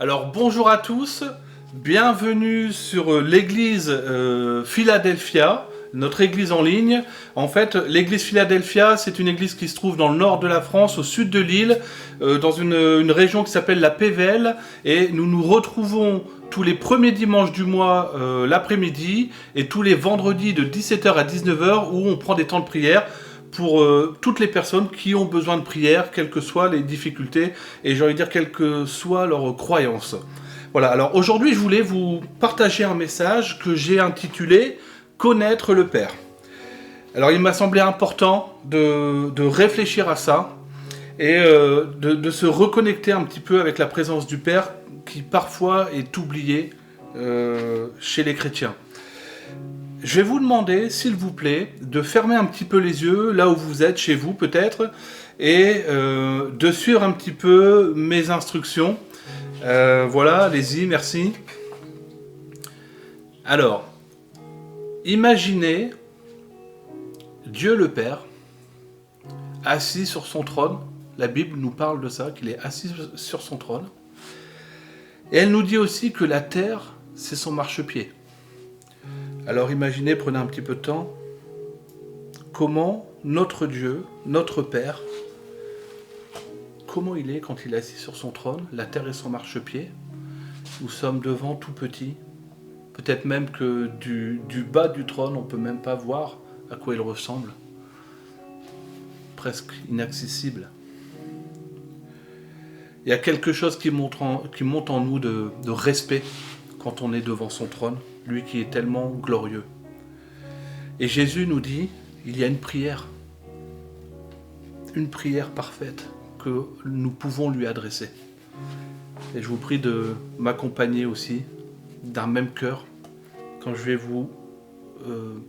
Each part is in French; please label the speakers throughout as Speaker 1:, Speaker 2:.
Speaker 1: Alors bonjour à tous, bienvenue sur l'église Philadelphia, notre église en ligne. En fait, l'église Philadelphia, c'est une église qui se trouve dans le nord de la France, au sud de l'île, dans une région qui s'appelle la Pévèle. Et nous nous retrouvons tous les premiers dimanches du mois l'après-midi et tous les vendredis de 17h à 19h où on prend des temps de prière pour toutes les personnes qui ont besoin de prière, quelles que soient les difficultés et j'ai envie de dire quelles que soient leurs croyances. Voilà, alors aujourd'hui je voulais vous partager un message que j'ai intitulé « Connaître le Père ». Alors il m'a semblé important de réfléchir à ça et de se reconnecter un petit peu avec la présence du Père qui parfois est oubliée chez les chrétiens. Je vais vous demander, s'il vous plaît, de fermer un petit peu les yeux, là où vous êtes, chez vous peut-être, et de suivre un petit peu mes instructions. Voilà, allez-y, merci. Alors, imaginez Dieu le Père, assis sur son trône. La Bible nous parle de ça, qu'il est assis sur son trône. Et elle nous dit aussi que la terre, c'est son marchepied. Alors imaginez, prenez un petit peu de temps, comment notre Dieu, notre Père, comment il est quand il est assis sur son trône, la terre est son marchepied, nous sommes devant tout petit, peut-être même que du bas du trône, on ne peut même pas voir à quoi il ressemble, presque inaccessible. Il y a quelque chose qui monte en nous de respect quand on est devant son trône, lui qui est tellement glorieux. Et Jésus nous dit, il y a une prière parfaite que nous pouvons lui adresser. Et je vous prie de m'accompagner aussi d'un même cœur quand je vais vous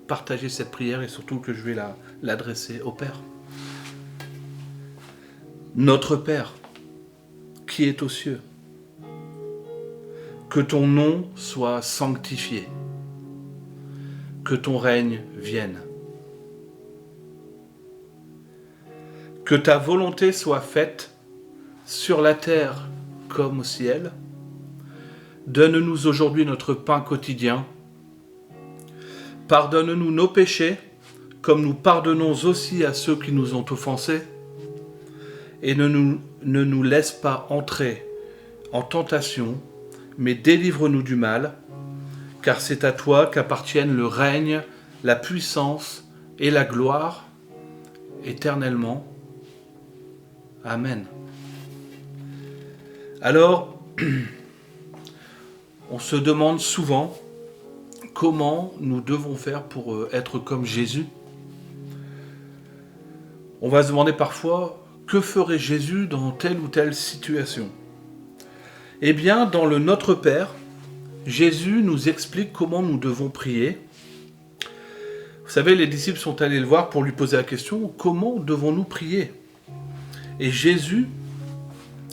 Speaker 1: partager cette prière et surtout que je vais l'adresser au Père. Notre Père, qui est aux cieux, que ton nom soit sanctifié, que ton règne vienne, que ta volonté soit faite sur la terre comme au ciel. Donne-nous aujourd'hui notre pain quotidien. Pardonne-nous nos péchés, comme nous pardonnons aussi à ceux qui nous ont offensés. Et ne nous laisse pas entrer en tentation, mais délivre-nous du mal, car c'est à toi qu'appartiennent le règne, la puissance et la gloire, éternellement. Amen. Alors, on se demande souvent comment nous devons faire pour être comme Jésus. On va se demander parfois, que ferait Jésus dans telle ou telle situation ? Eh bien, dans le Notre Père, Jésus nous explique comment nous devons prier. Vous savez, les disciples sont allés le voir pour lui poser la question, comment devons-nous prier ? Et Jésus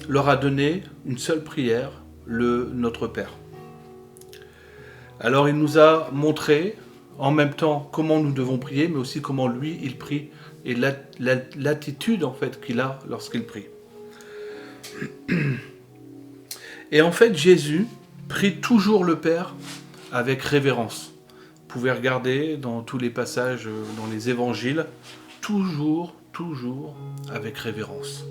Speaker 1: leur a donné une seule prière, le Notre Père. Alors il nous a montré en même temps comment nous devons prier, mais aussi comment lui, il prie, et l'attitude en fait qu'il a lorsqu'il prie. Et en fait, Jésus prie toujours le Père avec révérence. Vous pouvez regarder dans tous les passages dans les évangiles, toujours avec révérence.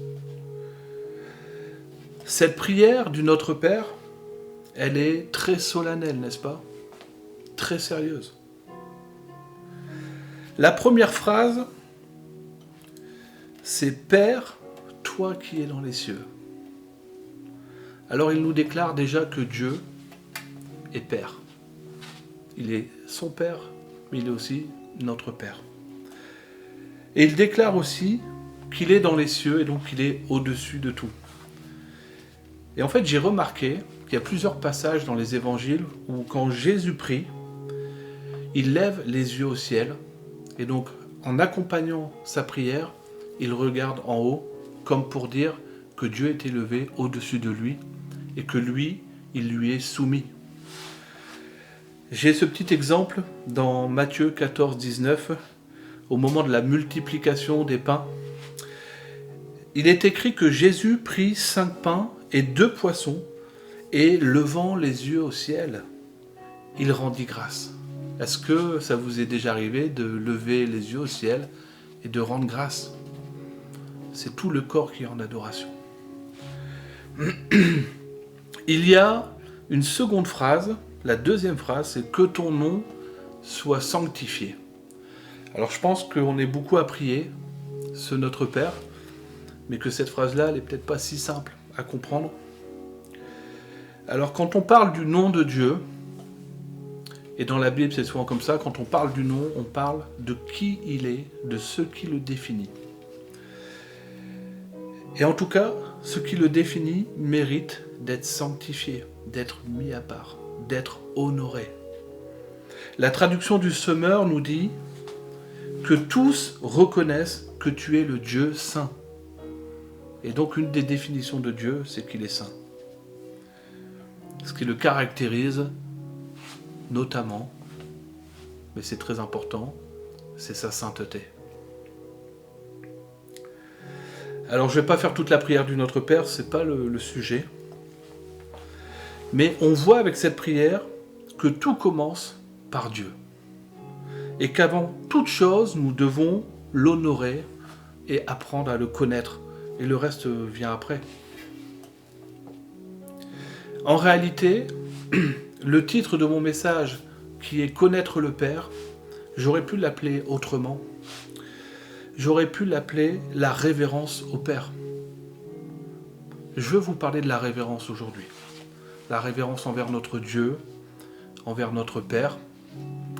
Speaker 1: Cette prière du Notre Père, elle est très solennelle, n'est-ce pas ? Très sérieuse. La première phrase, c'est « Père, toi qui es dans les cieux ». Alors il nous déclare déjà que Dieu est Père. Il est son Père, mais il est aussi notre Père. Et il déclare aussi qu'il est dans les cieux et donc qu'il est au-dessus de tout. Et en fait, j'ai remarqué qu'il y a plusieurs passages dans les évangiles où quand Jésus prie, il lève les yeux au ciel et donc en accompagnant sa prière, il regarde en haut comme pour dire que Dieu est élevé au-dessus de lui et que lui, il lui est soumis. J'ai ce petit exemple dans Matthieu 14, 19, au moment de la multiplication des pains. Il est écrit que Jésus prit 5 pains et 2 poissons Et levant les yeux au ciel, il rendit grâce. Est-ce que ça vous est déjà arrivé de lever les yeux au ciel et de rendre grâce? C'est tout le corps qui est en adoration. Il y a une seconde phrase, la deuxième phrase, c'est que ton nom soit sanctifié. Alors je pense qu'on est beaucoup à prier, ce Notre Père, mais que cette phrase-là, elle n'est peut-être pas si simple à comprendre. Alors quand on parle du nom de Dieu, et dans la Bible c'est souvent comme ça, quand on parle du nom, on parle de qui il est, de ce qui le définit. Et en tout cas, ce qui le définit mérite d'être sanctifié, d'être mis à part, d'être honoré. La traduction du Semeur nous dit que tous reconnaissent que tu es le Dieu saint. Et donc une des définitions de Dieu, c'est qu'il est saint. Ce qui le caractérise, notamment, mais c'est très important, c'est sa sainteté. Alors je ne vais pas faire toute la prière du Notre Père, ce n'est pas le sujet. Mais on voit avec cette prière que tout commence par Dieu. Et qu'avant toute chose, nous devons l'honorer et apprendre à le connaître. Et le reste vient après. En réalité, le titre de mon message, qui est « Connaître le Père », j'aurais pu l'appeler autrement. J'aurais pu l'appeler « La révérence au Père ». Je veux vous parler de la révérence aujourd'hui. La révérence envers notre Dieu, envers notre Père,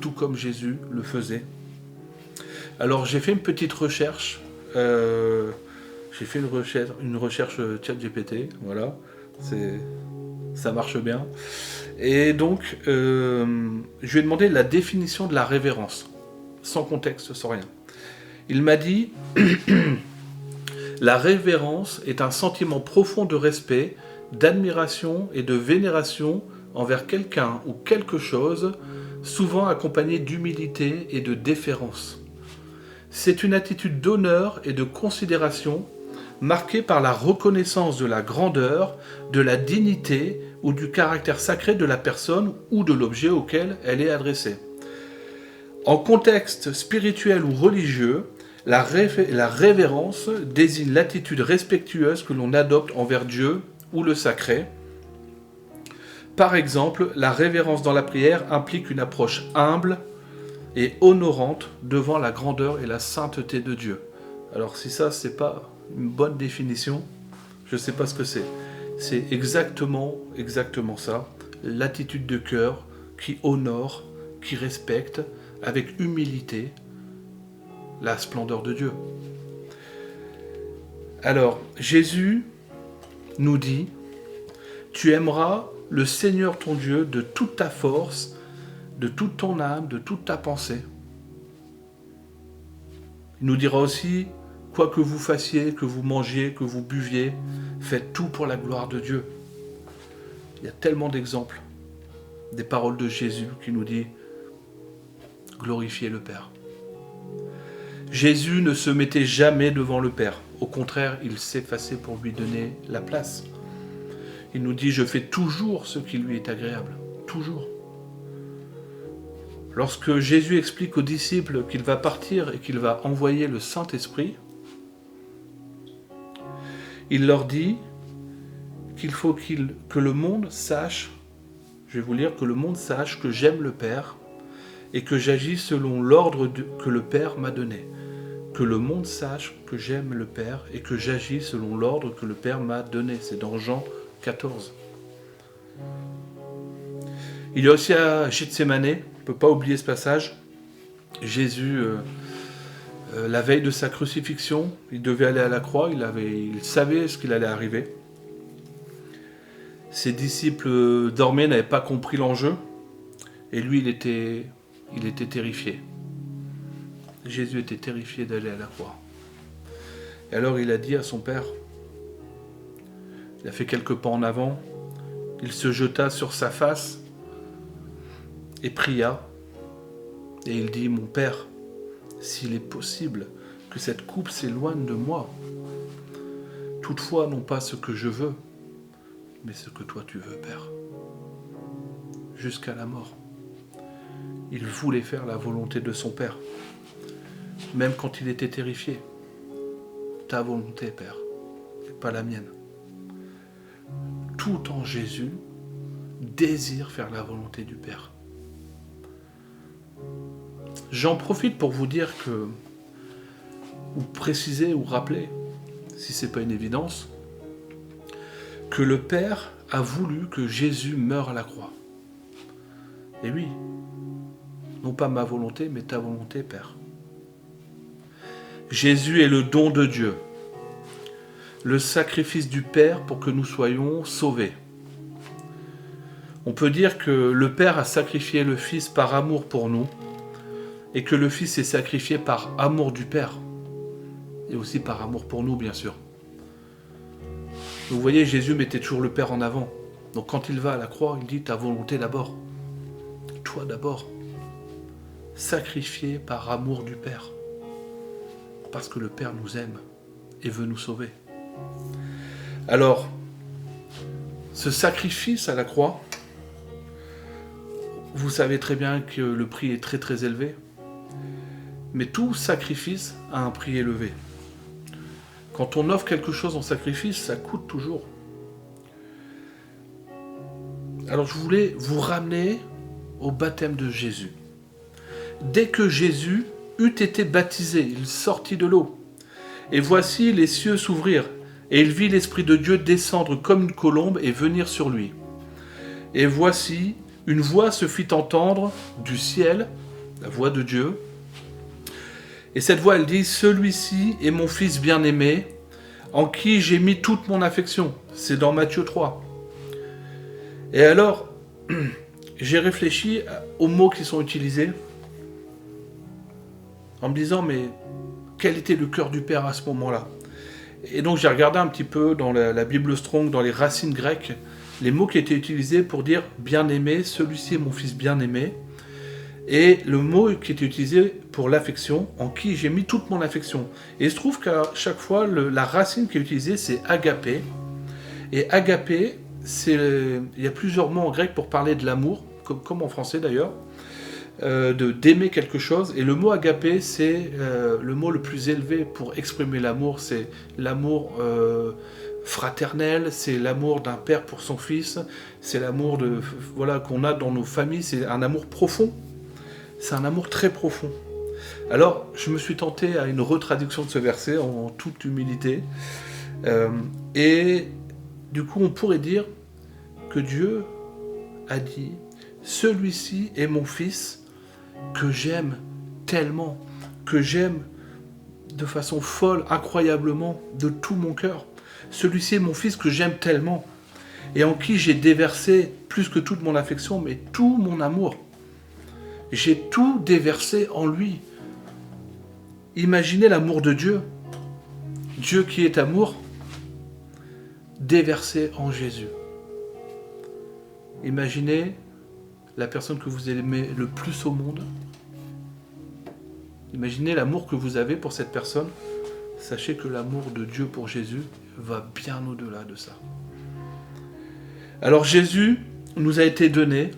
Speaker 1: tout comme Jésus le faisait. Alors j'ai fait une petite recherche, une recherche ChatGPT, voilà, ça marche bien. Et donc je lui ai demandé la définition de la révérence, sans contexte, sans rien. Il m'a dit « La révérence est un sentiment profond de respect, d'admiration et de vénération envers quelqu'un ou quelque chose, souvent accompagné d'humilité et de déférence. C'est une attitude d'honneur et de considération marquée par la reconnaissance de la grandeur, de la dignité ou du caractère sacré de la personne ou de l'objet auquel elle est adressée. En contexte spirituel ou religieux, la révérence désigne l'attitude respectueuse que l'on adopte envers Dieu ou le sacré. Par exemple, la révérence dans la prière implique une approche humble et honorante devant la grandeur et la sainteté de Dieu. Alors si ça, c'est pas une bonne définition, je ne sais pas ce que c'est. C'est exactement ça, l'attitude de cœur qui honore, qui respecte, avec humilité, la splendeur de Dieu. Alors, Jésus nous dit « Tu aimeras le Seigneur ton Dieu de toute ta force, de toute ton âme, de toute ta pensée. » Il nous dira aussi « Quoi que vous fassiez, que vous mangiez, que vous buviez, faites tout pour la gloire de Dieu. » Il y a tellement d'exemples, des paroles de Jésus qui nous dit « Glorifiez le Père ». Jésus ne se mettait jamais devant le Père. Au contraire, il s'effaçait pour lui donner la place. Il nous dit « Je fais toujours ce qui lui est agréable. » Toujours. Lorsque Jésus explique aux disciples qu'il va partir et qu'il va envoyer le Saint-Esprit, il leur dit qu'il faut que le monde sache, je vais vous lire, que le monde sache que j'aime le Père et que j'agis selon l'ordre que le Père m'a donné. Que le monde sache que j'aime le Père et que j'agis selon l'ordre que le Père m'a donné. C'est dans Jean 14. Il y a aussi à Gethsémani, on ne peut pas oublier ce passage. Jésus, la veille de sa crucifixion, il devait aller à la croix, il savait ce qu'il allait arriver. Ses disciples dormaient, n'avaient pas compris l'enjeu, et lui, il était terrifié. Jésus était terrifié d'aller à la croix. Et alors il a dit à son Père, il a fait quelques pas en avant, il se jeta sur sa face et pria. Et il dit, mon Père, s'il est possible que cette coupe s'éloigne de moi, toutefois non pas ce que je veux, mais ce que toi tu veux, Père. Jusqu'à la mort. Il voulait faire la volonté de son Père, même quand il était terrifié. Ta volonté, Père, et pas la mienne. Tout en Jésus désire faire la volonté du Père. J'en profite pour vous dire que, ou préciser ou rappeler, si ce n'est pas une évidence, que le Père a voulu que Jésus meure à la croix. Et oui, non pas ma volonté, mais ta volonté, Père. Jésus est le don de Dieu, le sacrifice du Père pour que nous soyons sauvés. On peut dire que le Père a sacrifié le Fils par amour pour nous, et que le Fils est sacrifié par amour du Père, et aussi par amour pour nous, bien sûr. Vous voyez, Jésus mettait toujours le Père en avant. Donc quand il va à la croix, il dit « ta volonté d'abord ». Toi d'abord. Sacrifié par amour du Père. Parce que le Père nous aime et veut nous sauver. Alors, ce sacrifice à la croix, vous savez très bien que le prix est très très élevé. Mais tout sacrifice a un prix élevé. Quand on offre quelque chose en sacrifice, ça coûte toujours. Alors je voulais vous ramener au baptême de Jésus. Dès que Jésus eut été baptisé, il sortit de l'eau. Et voici les cieux s'ouvrirent, et il vit l'Esprit de Dieu descendre comme une colombe et venir sur lui. Et voici, une voix se fit entendre du ciel, la voix de Dieu. Et cette voix, elle dit, « Celui-ci est mon Fils bien-aimé, en qui j'ai mis toute mon affection. » C'est dans Matthieu 3. Et alors, j'ai réfléchi aux mots qui sont utilisés, en me disant, mais quel était le cœur du Père à ce moment-là? Et donc j'ai regardé un petit peu dans la Bible Strong, dans les racines grecques, les mots qui étaient utilisés pour dire « bien-aimé »,« celui-ci est mon Fils bien-aimé », et le mot qui était utilisé pour l'affection, « en qui j'ai mis toute mon affection ». Et il se trouve qu'à chaque fois, la racine qui est utilisée, c'est « agapé ». Et « agapé », il y a plusieurs mots en grec pour parler de l'amour, comme en français d'ailleurs, d'aimer quelque chose. Et le mot agapé, c'est le mot le plus élevé pour exprimer l'amour. C'est l'amour fraternel, c'est l'amour d'un père pour son fils, c'est l'amour qu'on a dans nos familles, c'est un amour profond. C'est un amour très profond. Alors, je me suis tenté à une retraduction de ce verset en toute humilité. Et du coup, on pourrait dire que Dieu a dit « Celui-ci est mon Fils que j'aime tellement, que j'aime de façon folle, incroyablement, de tout mon cœur. Celui-ci est mon Fils que j'aime tellement et en qui j'ai déversé plus que toute mon affection, mais tout mon amour. J'ai tout déversé en lui. » Imaginez l'amour de Dieu. Dieu qui est amour, déversé en Jésus. Imaginez la personne que vous aimez le plus au monde. Imaginez l'amour que vous avez pour cette personne. Sachez que l'amour de Dieu pour Jésus va bien au-delà de ça. Alors Jésus nous a été donné.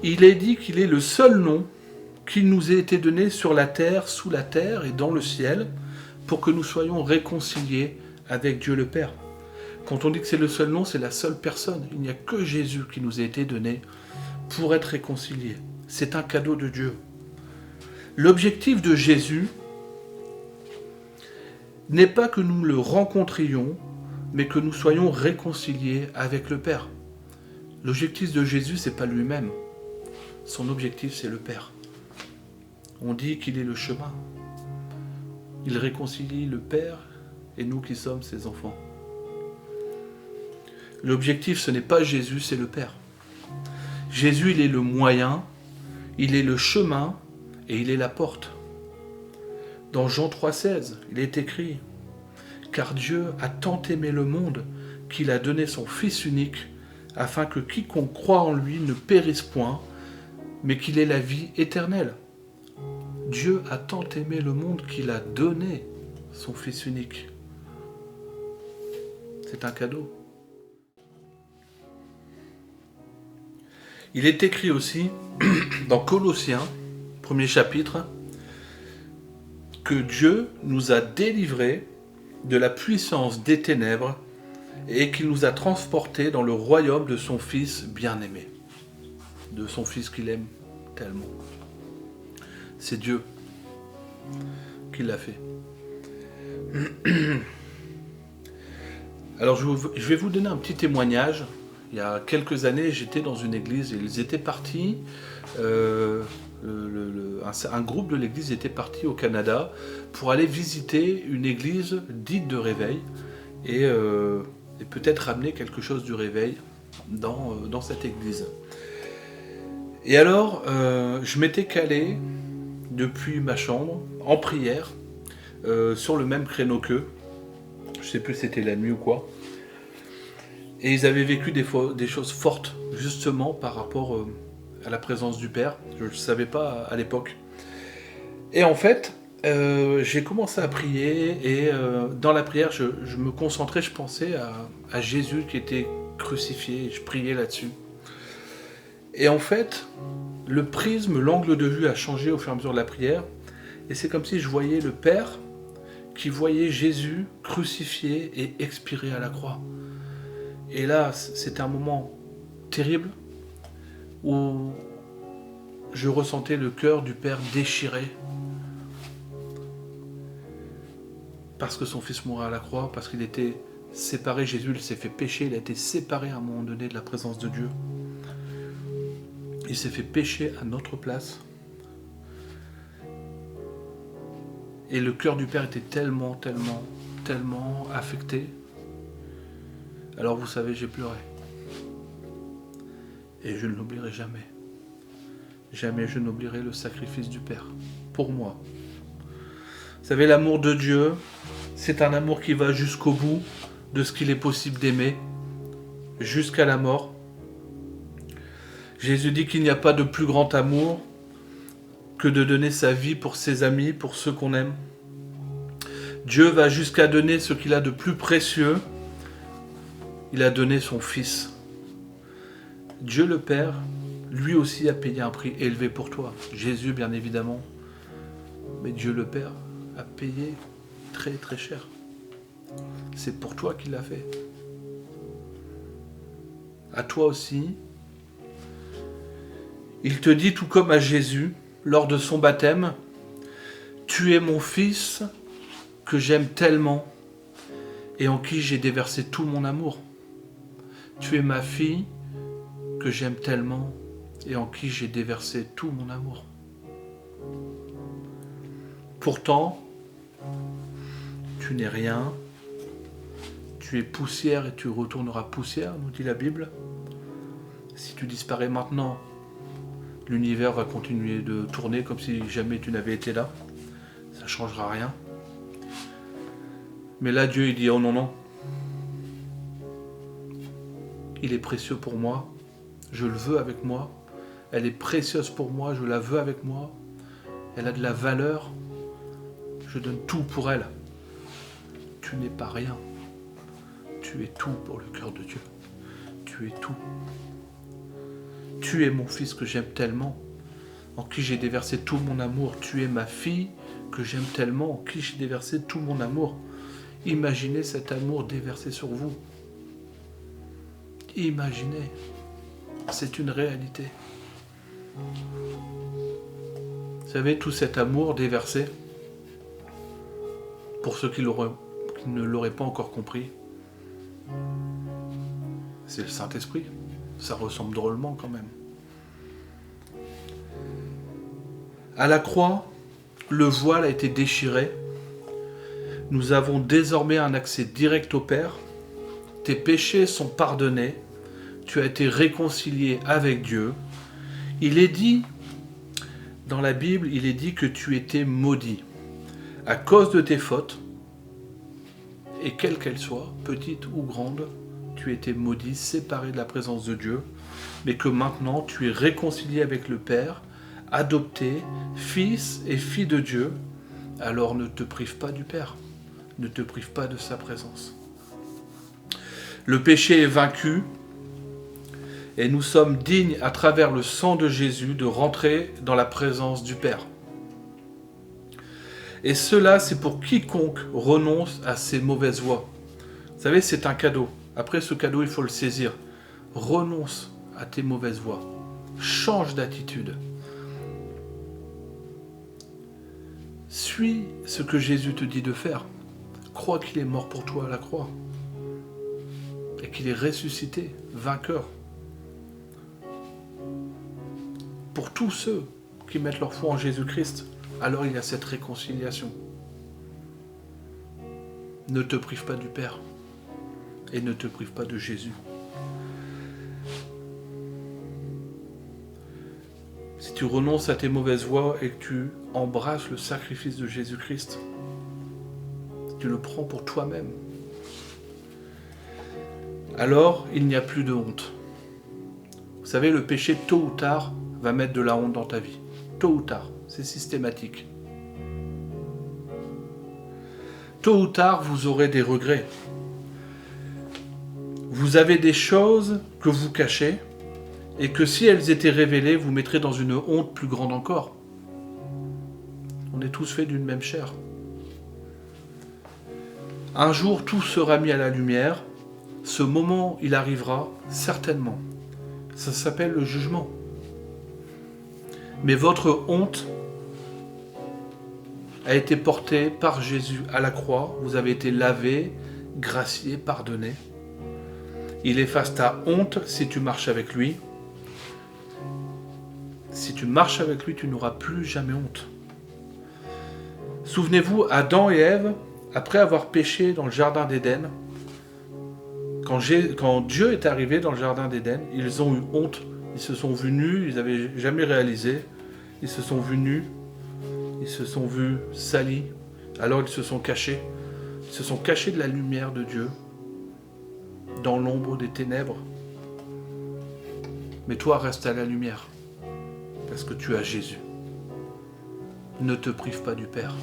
Speaker 1: Il est dit qu'il est le seul nom qui nous ait été donné sur la terre, sous la terre et dans le ciel, pour que nous soyons réconciliés avec Dieu le Père. Quand on dit que c'est le seul nom, c'est la seule personne. Il n'y a que Jésus qui nous a été donné pour être réconciliés. C'est un cadeau de Dieu. L'objectif de Jésus n'est pas que nous le rencontrions, mais que nous soyons réconciliés avec le Père. L'objectif de Jésus, ce n'est pas lui-même. Son objectif, c'est le Père. On dit qu'il est le chemin. Il réconcilie le Père et nous qui sommes ses enfants. L'objectif, ce n'est pas Jésus, c'est le Père. Jésus, il est le moyen, il est le chemin et il est la porte. Dans Jean 3,16, il est écrit « Car Dieu a tant aimé le monde qu'il a donné son Fils unique, afin que quiconque croit en lui ne périsse point, mais qu'il ait la vie éternelle. » Dieu a tant aimé le monde qu'il a donné son Fils unique. C'est un cadeau. Il est écrit aussi dans Colossiens, premier chapitre, que Dieu nous a délivrés de la puissance des ténèbres et qu'il nous a transportés dans le royaume de son Fils bien-aimé, de son Fils qu'il aime tellement. C'est Dieu qui l'a fait. Alors je vais vous donner un petit témoignage. Il y a quelques années, j'étais dans une église et ils étaient partis, un groupe de l'église était parti au Canada pour aller visiter une église dite de réveil et peut-être amener quelque chose du réveil dans cette église. Et alors, je m'étais calé depuis ma chambre, en prière, sur le même créneau qu'eux. Je sais plus si c'était la nuit ou quoi. Et ils avaient vécu des choses fortes, justement, par rapport à la présence du Père. Je ne savais pas à l'époque. Et en fait, j'ai commencé à prier, et dans la prière, je me concentrais, je pensais à Jésus qui était crucifié, et je priais là-dessus. Et en fait, le prisme, l'angle de vue a changé au fur et à mesure de la prière, et c'est comme si je voyais le Père qui voyait Jésus crucifié et expiré à la croix. Et là, c'était un moment terrible où je ressentais le cœur du Père déchiré parce que son Fils mourait à la croix, parce qu'il était séparé. Jésus, il s'est fait pécher, il a été séparé à un moment donné de la présence de Dieu. Il s'est fait pécher à notre place. Et le cœur du Père était tellement affecté. Alors vous savez, j'ai pleuré. Et je ne l'oublierai jamais. Jamais je n'oublierai le sacrifice du Père. Pour moi. Vous savez, l'amour de Dieu, c'est un amour qui va jusqu'au bout de ce qu'il est possible d'aimer, jusqu'à la mort. Jésus dit qu'il n'y a pas de plus grand amour que de donner sa vie pour ses amis, pour ceux qu'on aime. Dieu va jusqu'à donner ce qu'il a de plus précieux. Il a donné son Fils. Dieu le Père, lui aussi a payé un prix élevé pour toi. Jésus, bien évidemment. Mais Dieu le Père a payé très très cher. C'est pour toi qu'il l'a fait. À toi aussi. Il te dit, tout comme à Jésus, lors de son baptême, « Tu es mon Fils que j'aime tellement et en qui j'ai déversé tout mon amour. Tu es ma fille que j'aime tellement et en qui j'ai déversé tout mon amour. » Pourtant, tu n'es rien, tu es poussière et tu retourneras poussière, nous dit la Bible. Si tu disparais maintenant, l'univers va continuer de tourner comme si jamais tu n'avais été là. Ça ne changera rien. Mais là, Dieu, il dit, oh non, non. Il est précieux pour moi. Je le veux avec moi. Elle est précieuse pour moi. Je la veux avec moi. Elle a de la valeur. Je donne tout pour elle. Tu n'es pas rien. Tu es tout pour le cœur de Dieu. Tu es tout. Tu es mon Fils que j'aime tellement, en qui j'ai déversé tout mon amour. Tu es ma fille que j'aime tellement, en qui j'ai déversé tout mon amour. Imaginez cet amour déversé sur vous. Imaginez. C'est une réalité. Vous savez, tout cet amour déversé, pour ceux qui ne l'auraient pas encore compris, c'est le Saint-Esprit. Ça ressemble drôlement quand même. À la croix, le voile a été déchiré. Nous avons désormais un accès direct au Père. Tes péchés sont pardonnés. Tu as été réconcilié avec Dieu. Il est dit, dans la Bible, il est dit que tu étais maudit à cause de tes fautes. Et quelles qu'elles soient, petites ou grandes, tu étais maudit, séparé de la présence de Dieu, mais que maintenant tu es réconcilié avec le Père, adopté, fils et fille de Dieu. Alors ne te prive pas du Père, ne te prive pas de sa présence. Le péché est vaincu, Et nous sommes dignes, à travers le sang de Jésus, de rentrer dans la présence du Père. Et cela, c'est pour quiconque renonce à ses mauvaises voies. Vous savez, c'est un cadeau. Après ce cadeau, il faut le saisir. Renonce à tes mauvaises voies. Change d'attitude. Suis ce que Jésus te dit de faire. Crois qu'il est mort pour toi à la croix. Et qu'il est ressuscité, vainqueur. Pour tous ceux qui mettent leur foi en Jésus-Christ, alors il y a cette réconciliation. Ne te prive pas du Père et ne te prive pas de Jésus. Si tu renonces à tes mauvaises voies et que tu embrasses le sacrifice de Jésus-Christ, tu le prends pour toi-même, alors il n'y a plus de honte. Vous savez, le péché, tôt ou tard, va mettre de la honte dans ta vie. Tôt ou tard, c'est systématique. Tôt ou tard, vous aurez des regrets. Vous avez des choses que vous cachez et que si elles étaient révélées, vous mettrez dans une honte plus grande encore. On est tous faits d'une même chair. Un jour, tout sera mis à la lumière. Ce moment, il arrivera certainement. Ça s'appelle le jugement. Mais votre honte a été portée par Jésus à la croix. Vous avez été lavé, gracié, pardonné. Il efface ta honte si tu marches avec lui. Si tu marches avec lui, tu n'auras plus jamais honte. Souvenez-vous, Adam et Ève, après avoir péché dans le jardin d'Éden, quand Dieu est arrivé dans le jardin d'Éden, ils ont eu honte. Ils se sont vus nus, ils n'avaient jamais réalisé. Ils se sont vus nus, ils se sont vus salis. Alors ils se sont cachés. Ils se sont cachés de la lumière de Dieu, dans l'ombre des ténèbres. Mais toi, reste à la lumière, parce que tu as Jésus. Ne te prive pas du Père.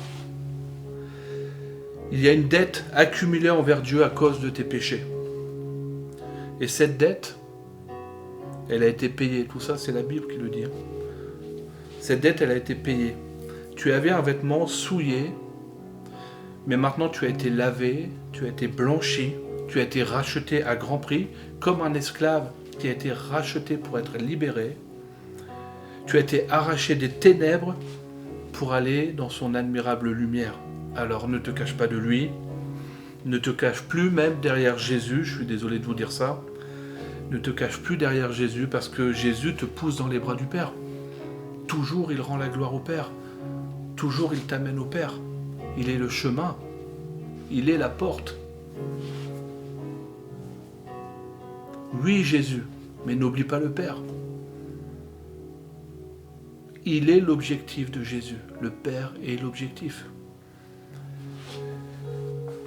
Speaker 1: Il y a une dette accumulée envers Dieu à cause de tes péchés. Et cette dette, elle a été payée. Tout ça, c'est la Bible qui le dit. Cette dette, elle a été payée. Tu avais un vêtement souillé, mais maintenant tu as été lavé, tu as été blanchi, tu as été racheté à grand prix, comme un esclave qui a été racheté pour être libéré. Tu as été arraché des ténèbres pour aller dans son admirable lumière. Alors ne te cache pas de lui, ne te cache plus même derrière Jésus, je suis désolé de vous dire ça, ne te cache plus derrière Jésus parce que Jésus te pousse dans les bras du Père. Toujours il rend la gloire au Père, toujours il t'amène au Père. Il est le chemin, il est la porte. Oui Jésus, mais n'oublie pas le Père. Il est l'objectif de Jésus, le Père est l'objectif.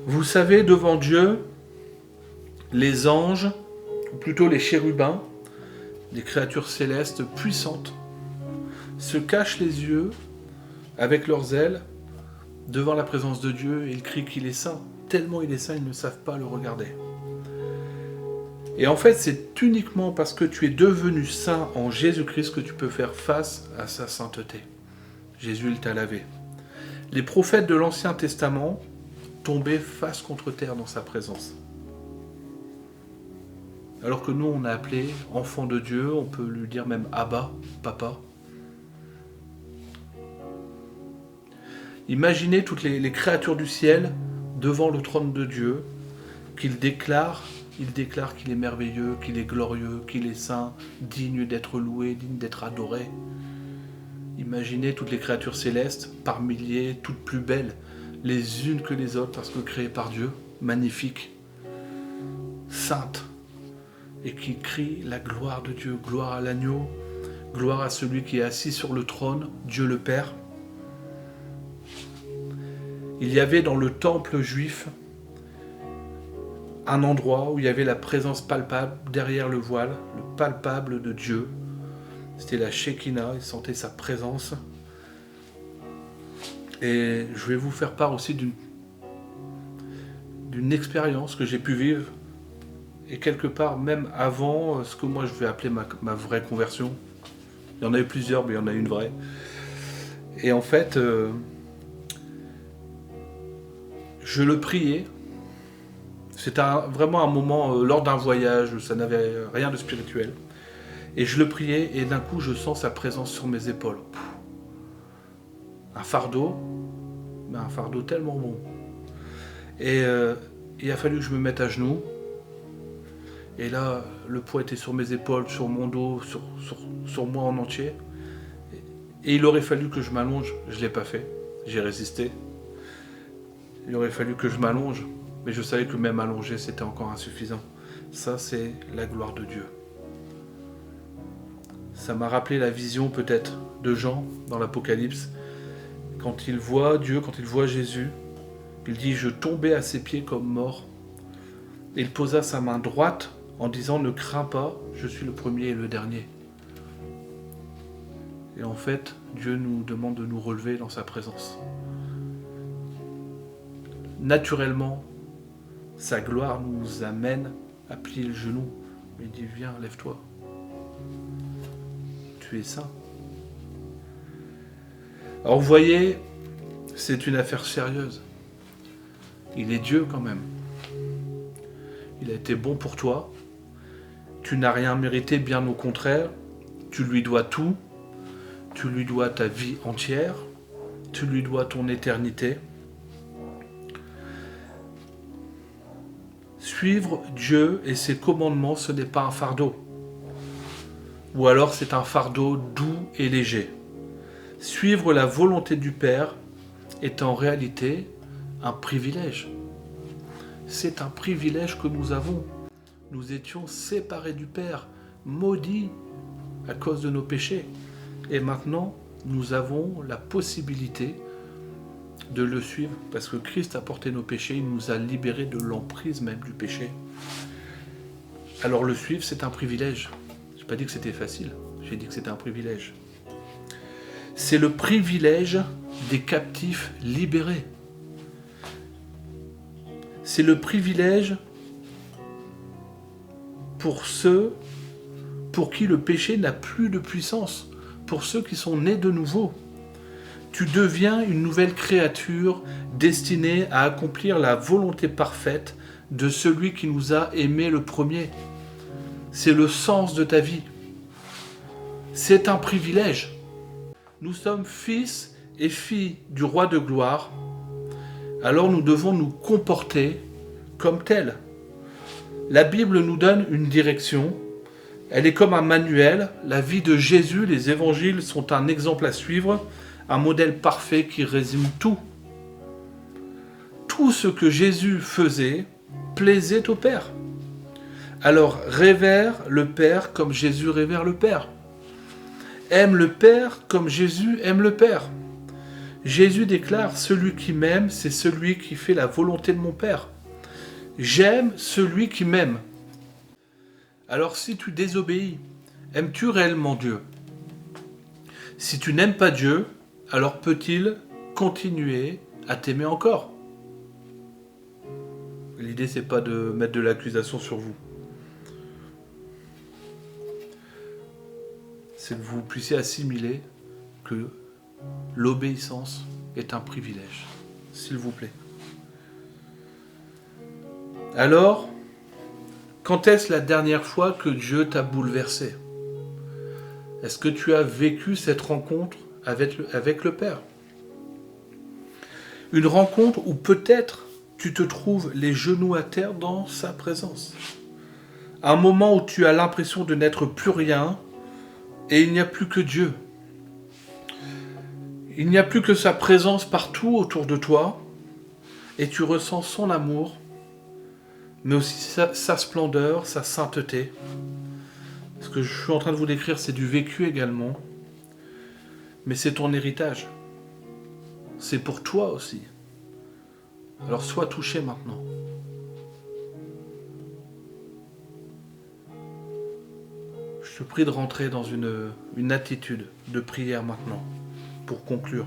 Speaker 1: Vous savez, devant Dieu, les anges, ou plutôt les chérubins, des créatures célestes puissantes, se cachent les yeux avec leurs ailes devant la présence de Dieu et ils crient qu'il est saint. Tellement il est saint, ils ne savent pas le regarder. Et en fait, c'est uniquement parce que tu es devenu saint en Jésus-Christ que tu peux faire face à sa sainteté. Jésus, il t'a lavé. Les prophètes de l'Ancien Testament tombaient face contre terre dans sa présence. Alors que nous, on a appelé enfant de Dieu, on peut lui dire même Abba, papa. Imaginez toutes les créatures du ciel devant le trône de Dieu, qu'il déclare qu'il est merveilleux, qu'il est glorieux, qu'il est saint, digne d'être loué, digne d'être adoré. Imaginez toutes les créatures célestes, par milliers, toutes plus belles, les unes que les autres, parce que créées par Dieu, magnifiques, saintes, et qui crient la gloire de Dieu, gloire à l'agneau, gloire à celui qui est assis sur le trône, Dieu le Père. Il y avait dans le temple juif un endroit où il y avait la présence palpable derrière le voile, le palpable de Dieu. C'était la Shekinah, il sentait sa présence. Et je vais vous faire part aussi d'une expérience que j'ai pu vivre et quelque part même avant ce que moi je vais appeler ma vraie conversion. Il y en a eu plusieurs, mais il y en a une vraie. Et en fait, je le priais. C'était vraiment un moment lors d'un voyage, ça n'avait rien de spirituel. Et je le priais, et d'un coup, je sens sa présence sur mes épaules. Un fardeau, mais un fardeau tellement bon. Et il a fallu que je me mette à genoux. Et là, le poids était sur mes épaules, sur mon dos, sur moi en entier. Et il aurait fallu que je m'allonge. Je ne l'ai pas fait. J'ai résisté. Il aurait fallu que je m'allonge. Mais je savais que même allongé, c'était encore insuffisant. Ça, c'est la gloire de Dieu. Ça m'a rappelé la vision peut-être de Jean dans l'Apocalypse. Quand il voit Dieu, quand il voit Jésus, il dit « Je tombais à ses pieds comme mort ». Il posa sa main droite en disant « Ne crains pas, je suis le premier et le dernier ». Et en fait, Dieu nous demande de nous relever dans sa présence. Naturellement, sa gloire nous amène à plier le genou. Il dit « Viens, lève-toi. Tu es saint. » Alors vous voyez, c'est une affaire sérieuse. Il est Dieu quand même. Il a été bon pour toi. Tu n'as rien mérité, bien au contraire. Tu lui dois tout. Tu lui dois ta vie entière. Tu lui dois ton éternité. Suivre Dieu et ses commandements, ce n'est pas un fardeau. Ou alors c'est un fardeau doux et léger. Suivre la volonté du Père est en réalité un privilège. C'est un privilège que nous avons. Nous étions séparés du Père, maudits à cause de nos péchés. Et maintenant, nous avons la possibilité de le suivre, parce que Christ a porté nos péchés, il nous a libérés de l'emprise même du péché. Alors le suivre, c'est un privilège. Je n'ai pas dit que c'était facile, j'ai dit que c'était un privilège. C'est le privilège des captifs libérés. C'est le privilège pour ceux pour qui le péché n'a plus de puissance, pour ceux qui sont nés de nouveau. Tu deviens une nouvelle créature destinée à accomplir la volonté parfaite de celui qui nous a aimés le premier. C'est le sens de ta vie. C'est un privilège. Nous sommes fils et filles du roi de gloire, alors nous devons nous comporter comme tels. La Bible nous donne une direction, elle est comme un manuel. La vie de Jésus, les évangiles sont un exemple à suivre, un modèle parfait qui résume tout. Tout ce que Jésus faisait plaisait au Père. Alors révère le Père comme Jésus révère le Père. Aime le Père comme Jésus aime le Père. Jésus déclare « Celui qui m'aime, c'est celui qui fait la volonté de mon Père. J'aime celui qui m'aime. » Alors si tu désobéis, aimes-tu réellement Dieu? Si tu n'aimes pas Dieu, alors peut-il continuer à t'aimer encore? L'idée, c'est pas de mettre de l'accusation sur vous. C'est que vous puissiez assimiler que l'obéissance est un privilège. S'il vous plaît. Alors, quand est-ce la dernière fois que Dieu t'a bouleversé? Est-ce que tu as vécu cette rencontre avec le Père? Une rencontre où peut-être tu te trouves les genoux à terre dans sa présence. Un moment où tu as l'impression de n'être plus rien et il n'y a plus que Dieu. Il n'y a plus que sa présence partout autour de toi et tu ressens son amour, mais aussi sa splendeur, sa sainteté. Ce que je suis en train de vous décrire, c'est du vécu également, mais c'est ton héritage. C'est pour toi aussi. Alors sois touché maintenant. Je te prie de rentrer dans une attitude de prière maintenant, pour conclure.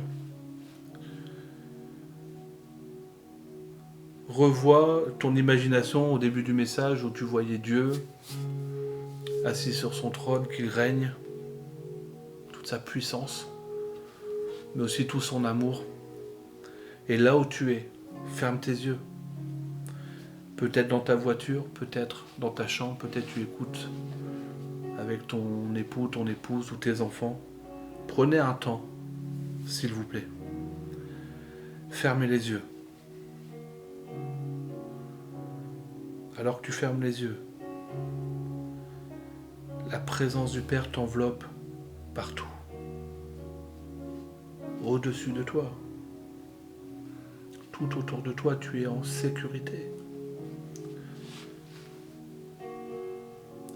Speaker 1: revois ton imagination au début du message où tu voyais Dieu assis sur son trône, qu'il règne, toute sa puissance, mais aussi tout son amour. Et là où tu es, ferme tes yeux. Peut-être dans ta voiture, peut-être dans ta chambre, peut-être tu écoutes avec ton époux, ton épouse ou tes enfants. Prenez un temps, s'il vous plaît. Fermez les yeux. Alors que tu fermes les yeux, la présence du Père t'enveloppe partout. Au-dessus de toi. Tout autour de toi, tu es en sécurité.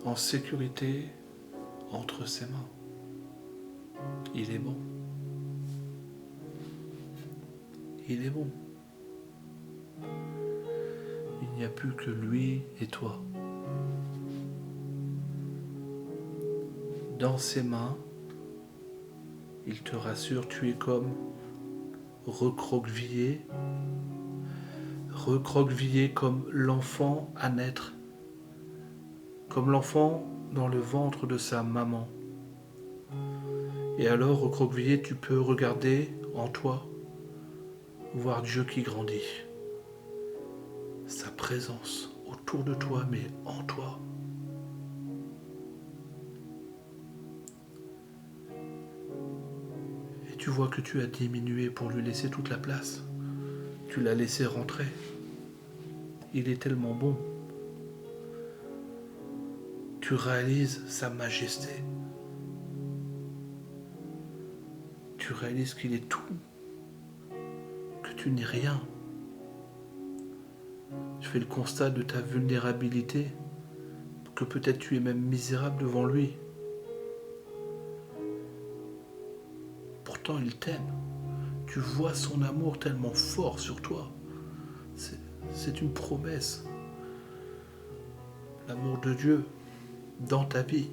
Speaker 1: En sécurité entre ses mains. Il est bon. Il est bon. Il n'y a plus que lui et toi. Dans ses mains, il te rassure, tu es comme recroquevillé comme l'enfant à naître, comme l'enfant dans le ventre de sa maman. Et alors, recroquevillé, tu peux regarder en toi, voir Dieu qui grandit, sa présence autour de toi, mais en toi. Et tu vois que tu as diminué pour lui laisser toute la place. Tu l'as laissé rentrer. Il est tellement bon. Tu réalises sa majesté. Tu réalises qu'il est tout, que tu n'es rien. Tu fais le constat de ta vulnérabilité, que peut-être tu es même misérable devant lui. Pourtant, il t'aime. Tu vois son amour tellement fort sur toi. C'est une promesse. L'amour de Dieu dans ta vie.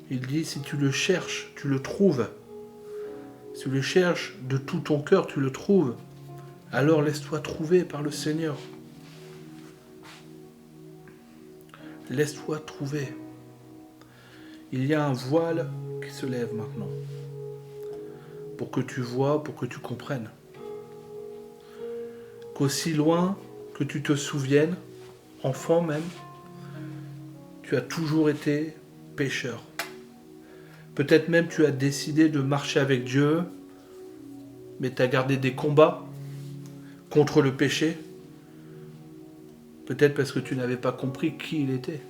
Speaker 1: Il dit, si tu le cherches, tu le trouves. Si tu le cherches de tout ton cœur, tu le trouves. Alors laisse-toi trouver par le Seigneur. Laisse-toi trouver. Il y a un voile qui se lève maintenant. Pour que tu vois, pour que tu comprennes. Qu'aussi loin que tu te souviennes, enfant même, tu as toujours été pécheur. Peut-être même tu as décidé de marcher avec Dieu, mais tu as gardé des combats contre le péché. Peut-être parce que tu n'avais pas compris qui il était.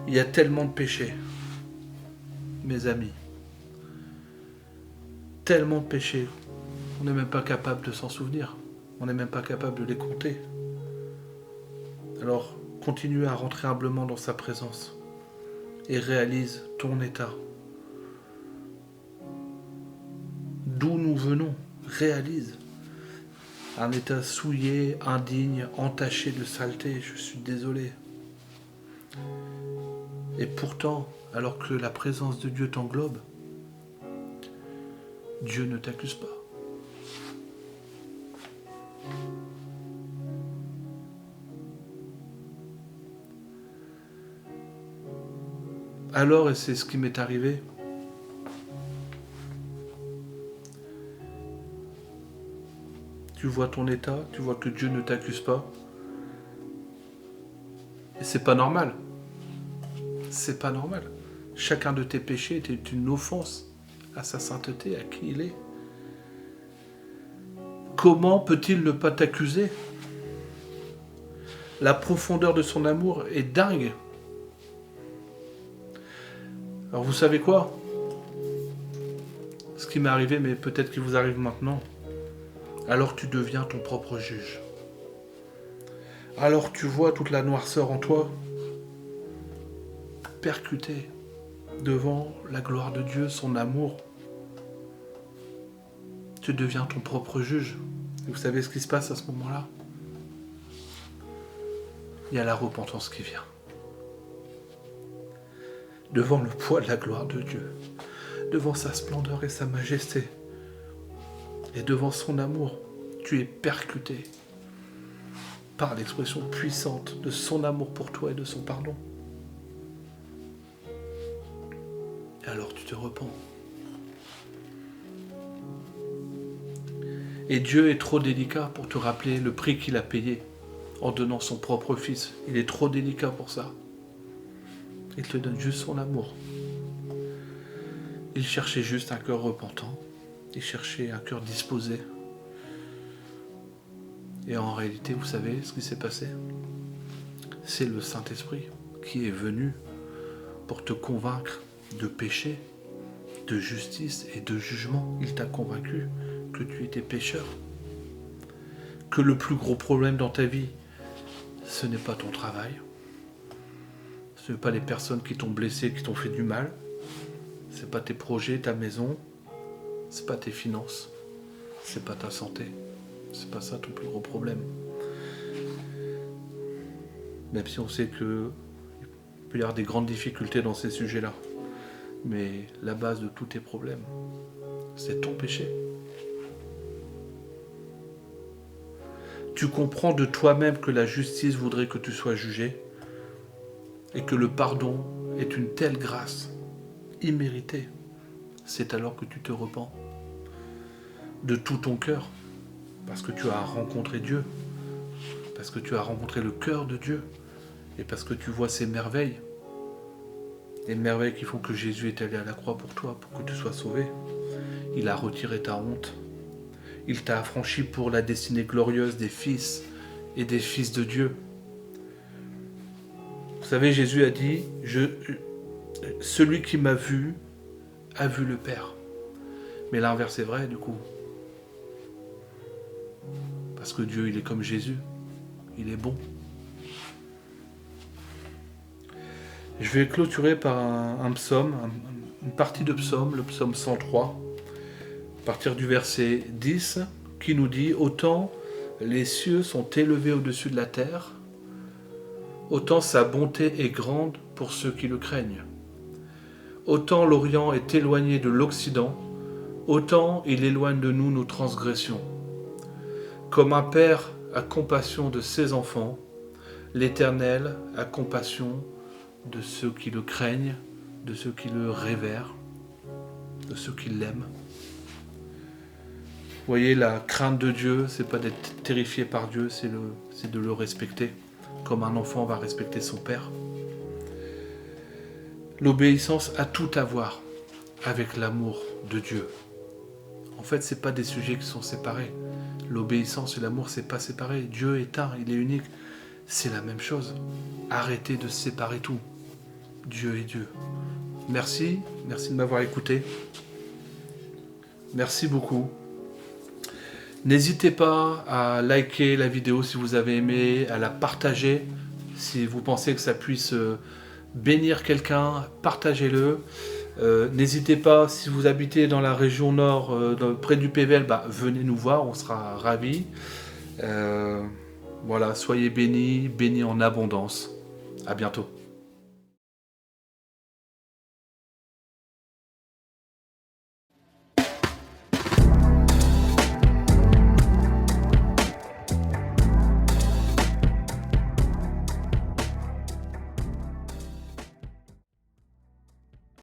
Speaker 1: Il y a tellement de péchés, mes amis. Tellement de péchés. On n'est même pas capable de s'en souvenir. On n'est même pas capable de les compter. Alors, continue à rentrer humblement dans sa présence et réalise ton état. D'où nous venons, réalise. Un état souillé, indigne, entaché de saleté, je suis désolé. Et pourtant, alors que la présence de Dieu t'englobe, Dieu ne t'accuse pas. Alors, et c'est ce qui m'est arrivé, tu vois ton état, tu vois que Dieu ne t'accuse pas, et c'est pas normal. C'est pas normal. Chacun de tes péchés était une offense à sa sainteté, à qui il est. Comment peut-il ne pas t'accuser? La profondeur de son amour est dingue. Alors vous savez quoi? Ce qui m'est arrivé, mais peut-être qu'il vous arrive maintenant. Alors tu deviens ton propre juge. Alors tu vois toute la noirceur en toi, percuté devant la gloire de Dieu, son amour. Tu deviens ton propre juge. Et vous savez ce qui se passe à ce moment-là? Il y a la repentance qui vient. Devant le poids de la gloire de Dieu, devant sa splendeur et sa majesté, Et devant son amour, tu es percuté par l'expression puissante de son amour pour toi et de son pardon. Et alors tu te repens. Et Dieu est trop délicat pour te rappeler le prix qu'il a payé en donnant son propre fils. Il est trop délicat pour ça. Il te donne juste son amour. Il cherchait juste un cœur repentant. Il cherchait un cœur disposé. Et en réalité, vous savez ce qui s'est passé? C'est le Saint-Esprit qui est venu pour te convaincre de péché, de justice et de jugement. Il t'a convaincu que tu étais pécheur. Que le plus gros problème dans ta vie, ce n'est pas ton travail. Ce n'est pas les personnes qui t'ont blessé, qui t'ont fait du mal. Ce n'est pas tes projets, ta maison. Ce n'est pas tes finances. Ce n'est pas ta santé. C'est pas ça ton plus gros problème. Même si on sait qu'il peut y avoir des grandes difficultés dans ces sujets-là. Mais la base de tous tes problèmes, c'est ton péché. Tu comprends de toi-même que la justice voudrait que tu sois jugé et que le pardon est une telle grâce imméritée. C'est alors que tu te repens de tout ton cœur, parce que tu as rencontré Dieu, parce que tu as rencontré le cœur de Dieu et parce que tu vois ces merveilles, les merveilles qui font que Jésus est allé à la croix pour toi, pour que tu sois sauvé. Il a retiré ta honte. Il t'a affranchi pour la destinée glorieuse des fils et des fils de Dieu. Vous savez, Jésus a dit, celui qui m'a vu a vu le Père. Mais l'inverse est vrai, du coup. Parce que Dieu, il est comme Jésus. Il est bon. Je vais clôturer par un psaume, une partie de psaume, le psaume 103. À partir du verset 10, qui nous dit « Autant les cieux sont élevés au-dessus de la terre, autant sa bonté est grande pour ceux qui le craignent. Autant l'Orient est éloigné de l'Occident, autant il éloigne de nous nos transgressions. Comme un père a compassion de ses enfants, l'Éternel a compassion de ceux qui le craignent, de ceux qui le révèrent, de ceux qui l'aiment. » Vous voyez, la crainte de Dieu, c'est pas d'être terrifié par Dieu, c'est de le respecter, comme un enfant va respecter son père. L'obéissance a tout à voir avec l'amour de Dieu. En fait, c'est pas des sujets qui sont séparés. L'obéissance et l'amour, c'est pas séparé. Dieu est un, il est unique. C'est la même chose. Arrêtez de séparer tout. Dieu est Dieu. Merci de m'avoir écouté. Merci beaucoup. N'hésitez pas à liker la vidéo si vous avez aimé, à la partager. Si vous pensez que ça puisse bénir quelqu'un, partagez-le. N'hésitez pas, si vous habitez dans la région nord, près du PVL, venez nous voir, on sera ravis. Voilà, soyez bénis en abondance. À bientôt.